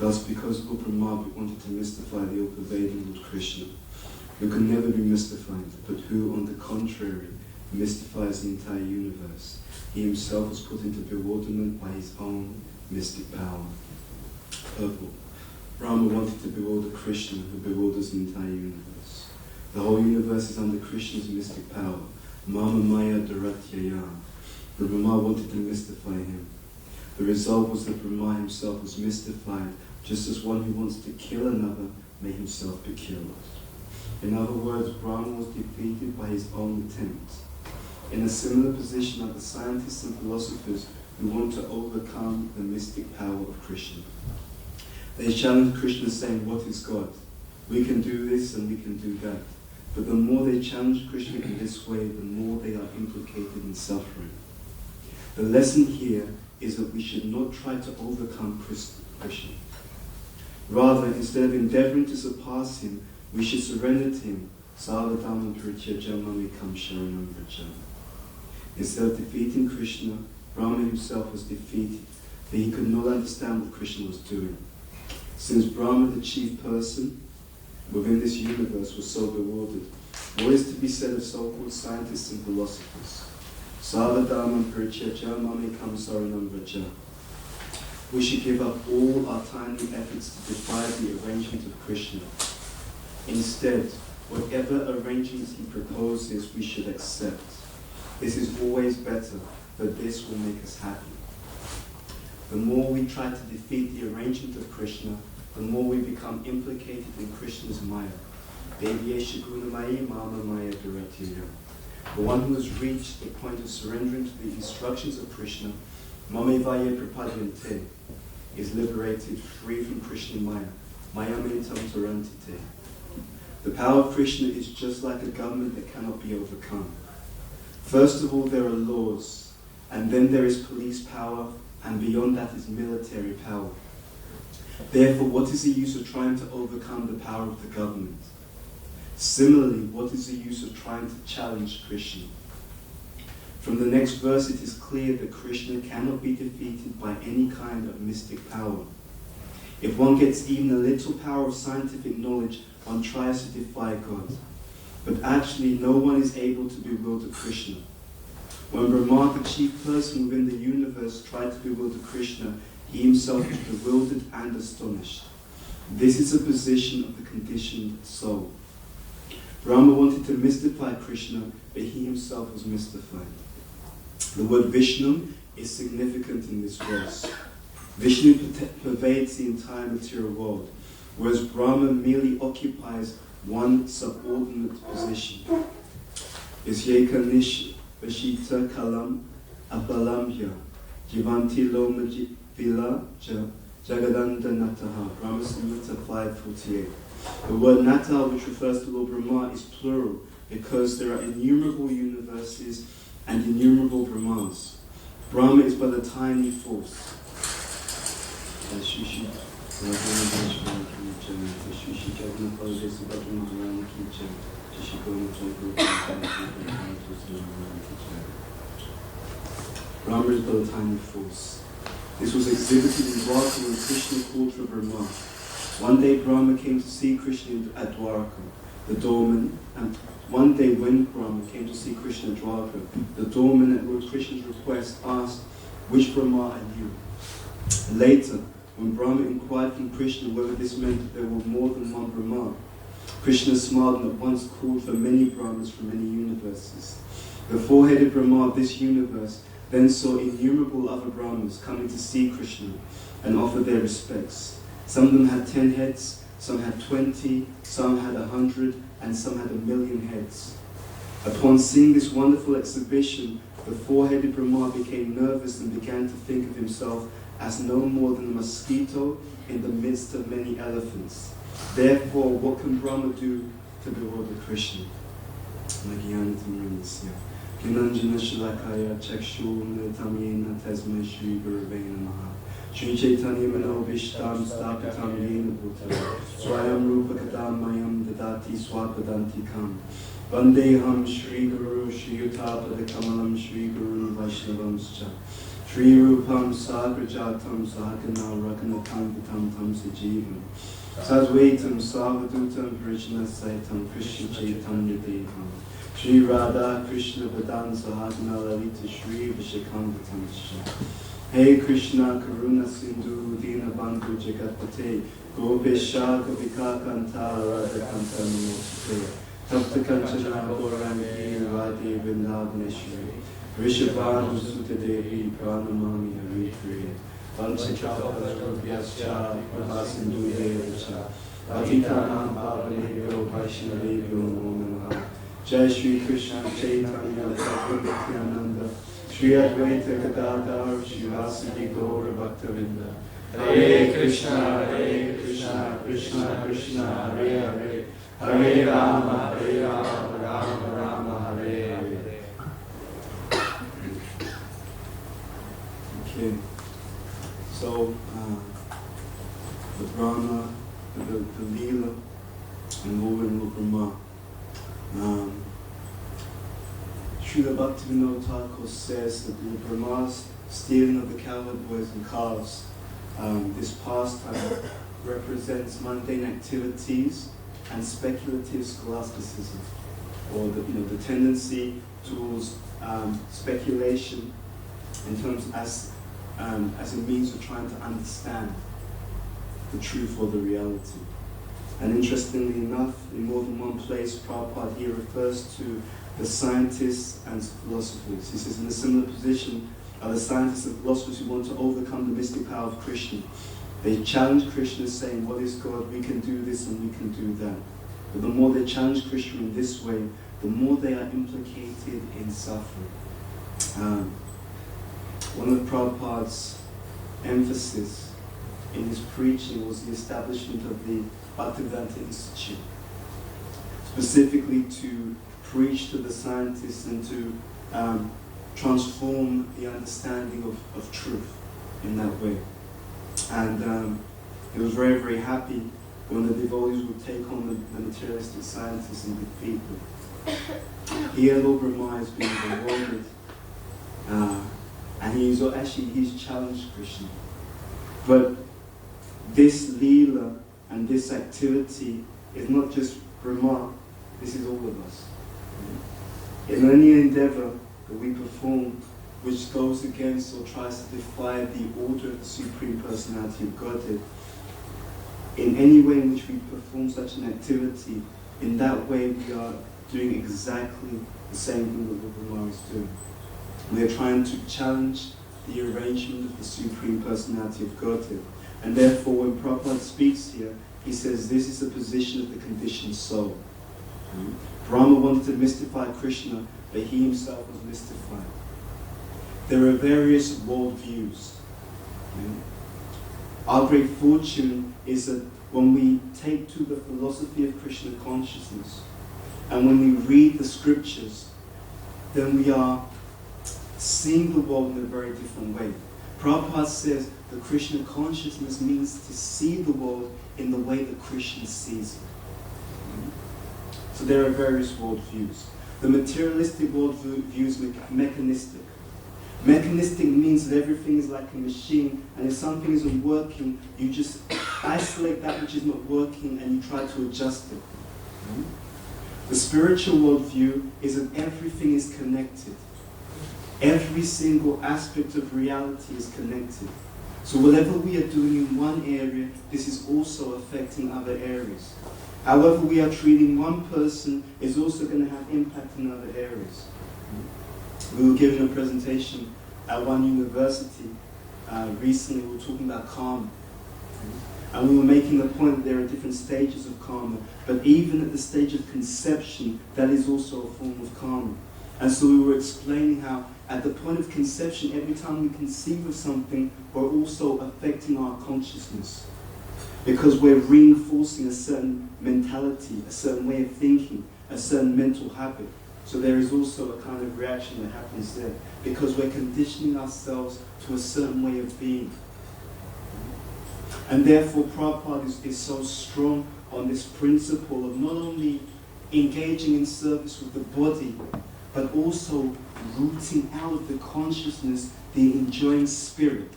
Thus, because Lord Brahma wanted to mystify the all-pervading Lord Krishna, who can never be mystified, but who, on the contrary, mystifies the entire universe, he himself was put into bewilderment by his own mystic power. Purple. Brahma wanted to bewilder Krishna, who bewilders the entire universe. The whole universe is under Krishna's mystic power. Mama Maya Daratyaya. Brahma wanted to mystify him. The result was that Brahma himself was mystified, just as one who wants to kill another may himself be killed. In other words, Brahma was defeated by his own attempt. In a similar position are the scientists and philosophers who want to overcome the mystic power of Krishna. They challenge Krishna saying, "What is God? We can do this and we can do that." But the more they challenge Krishna in this way, the more they are implicated in suffering. The lesson here is that we should not try to overcome Krishna. Rather, instead of endeavoring to surpass him, we should surrender to him. Sarvadhamma Parityajya Mamekam Sharanam Vraja. Instead of defeating Krishna, Brahma himself was defeated, but he could not understand what Krishna was doing. Since Brahma, the chief person within this universe, was so bewildered, what is to be said of so-called scientists and philosophers? Sarvadhamma Parityajya Mamekam Sharanam Vraja. We should give up all our tiny efforts to defy the arrangement of Krishna. Instead, whatever arrangements he proposes, we should accept. This is always better, but this will make us happy. The more we try to defeat the arrangement of Krishna, the more we become implicated in Krishna's Maya. Devyesha Gunamayi Mama Maya Duratyaya. The one who has reached the point of surrendering to the instructions of Krishna, Mamevaya Prapadyante, is liberated, free from Krishna Maya. Mayamentam Tarantite. The power of Krishna is just like a government that cannot be overcome. First of all, there are laws, and then there is police power, and beyond that is military power. Therefore, what is the use of trying to overcome the power of the government? Similarly, what is the use of trying to challenge Krishna? From the next verse, it is clear that Krishna cannot be defeated by any kind of mystic power. If one gets even a little power of scientific knowledge, one tries to defy God. But actually, no one is able to bewilder Krishna. When Brahma, the chief person within the universe, tried to bewilder Krishna, he himself was bewildered and astonished. This is a position of the conditioned soul. Brahma wanted to mystify Krishna, but he himself was mystified. The word Vishnu is significant in this verse. Vishnu pervades the entire material world, whereas Brahma merely occupies one subordinate position. Isyeka nish vashita kalam abalamya jivanti loma vila jagadanda nataha. Brahma Samhita 5:48. The word Nata, which refers to Lord Brahma, is plural because there are innumerable universes and innumerable Brahmas. Brahma is but a tiny force. Brahma is but a tiny force. This was exhibited in Dwarka when Krishna called for Brahma. One day Brahma came to see Krishna at Dwarka, the doorman, and one day when Brahma came to see Krishna at Dwarka, the doorman at Lord Krishna's request asked, "Which Brahma are you?" Later, when Brahma inquired from Krishna whether this meant that there were more than one Brahma, Krishna smiled and at once called for many Brahmas from many universes. The four-headed Brahma of this universe then saw innumerable other Brahmas coming to see Krishna and offer their respects. Some of them had 10 heads, some had 20, some had 100, and some had 1,000,000 heads. Upon seeing this wonderful exhibition, the four-headed Brahma became nervous and began to think of himself as no more than a mosquito in the midst of many elephants. Therefore, what can Brahma do to bewilder Krishna? Kinanjana Shilakaya Chakshuna Tamyena Tasma Shri Gurave Namaha Shri Chaitanya Manobishtam Stapitam Yena Bhutara Swayam Rupa Kadam Mayam Dadati Swapadantikam Vandeham Shri Guru Shri Utapada Kamalam Shri Guru Vaishnavamscha Shri Rupam Sagrajatam Sahakana Rakanatam Vitam Tam Sajivam Sadvaitam Savadutam Krishna Saitam Krishna Chaitanya Devam Shri Radha Krishna Vadan Sahakana Lalita Shri Vishakam Hey Krishna Karuna Sindhu Dina Bandhu Jagatpate Gopesha Gopika Kanta Radha Kanta Namosate Tapta Kanchana Gaurangi Radhe Vrindavaneshwari Rishabhanu Sutta Devi Pranamami Haritri Vanchakalpatarubyascha Prabhasindu Devacha Patitanam Pavanebhyo Vaishnavebhyo Namo Namaha Jai Shri Krishna Chaitanya Prabhu Nityananda Shri Advaita Gadadhar Shivasadi Gaura Bhaktavinda Hare Krishna Krishna Krishna Hare Hare Hare Rama Rama Rama Hare Hare. Okay, so the Brahma, the Leela, and Govinda Brahma. Srila Bhaktivinoda Thakur says that the Brahma's stealing of the cowherd boys and calves, this pastime represents mundane activities and speculative scholasticism, or the tendency towards speculation in terms as a means of trying to understand the truth or the reality. And interestingly enough, in more than one place, Prabhupada here refers to the scientists and philosophers. He says, in a similar position are the scientists and philosophers who want to overcome the mystic power of Krishna. They challenge Krishna saying, what is God? We can do this and we can do that. But the more they challenge Krishna in this way, the more they are implicated in suffering. One of Prabhupada's emphasis in his preaching was the establishment of the Bhaktivedanta Institute, specifically to preach to the scientists and to transform the understanding of truth in that way. And he was very, very happy when the devotees would take on the materialistic scientists and defeat them. Here Lord Brahma is being rewarded, and he's challenged Krishna. But this Leela and this activity is not just Brahma, this is all of us. In any endeavor that we perform which goes against or tries to defy the order of the Supreme Personality of Godhead, in any way in which we perform such an activity, in that way we are doing exactly the same thing that Lord Brahma is doing. We are trying to challenge the arrangement of the Supreme Personality of Godhead. And therefore, when Prabhupada speaks here, he says this is the position of the conditioned soul. Brahma wanted to mystify Krishna, but he himself was mystified. There are various worldviews. Our great fortune is that when we take to the philosophy of Krishna consciousness, and when we read the scriptures, then we are seeing the world in a very different way. Prabhupada says that Krishna consciousness means to see the world in the way that Krishna sees it. So there are various worldviews. The materialistic worldview is mechanistic. Mechanistic means that everything is like a machine, and if something isn't working, you just isolate that which is not working and you try to adjust it. The spiritual worldview is that everything is connected. Every single aspect of reality is connected. So whatever we are doing in one area, this is also affecting other areas. However we are treating one person is also going to have impact in other areas. We were giving a presentation at one university recently. We were talking about karma. And we were making the point that there are different stages of karma. But even at the stage of conception, that is also a form of karma. And so we were explaining how at the point of conception, every time we conceive of something, we're also affecting our consciousness. Because we're reinforcing a certain mentality, a certain way of thinking, a certain mental habit. So there is also a kind of reaction that happens there. Because we're conditioning ourselves to a certain way of being. And therefore Prabhupada is so strong on this principle of not only engaging in service with the body, but also rooting out the consciousness the enjoying spirit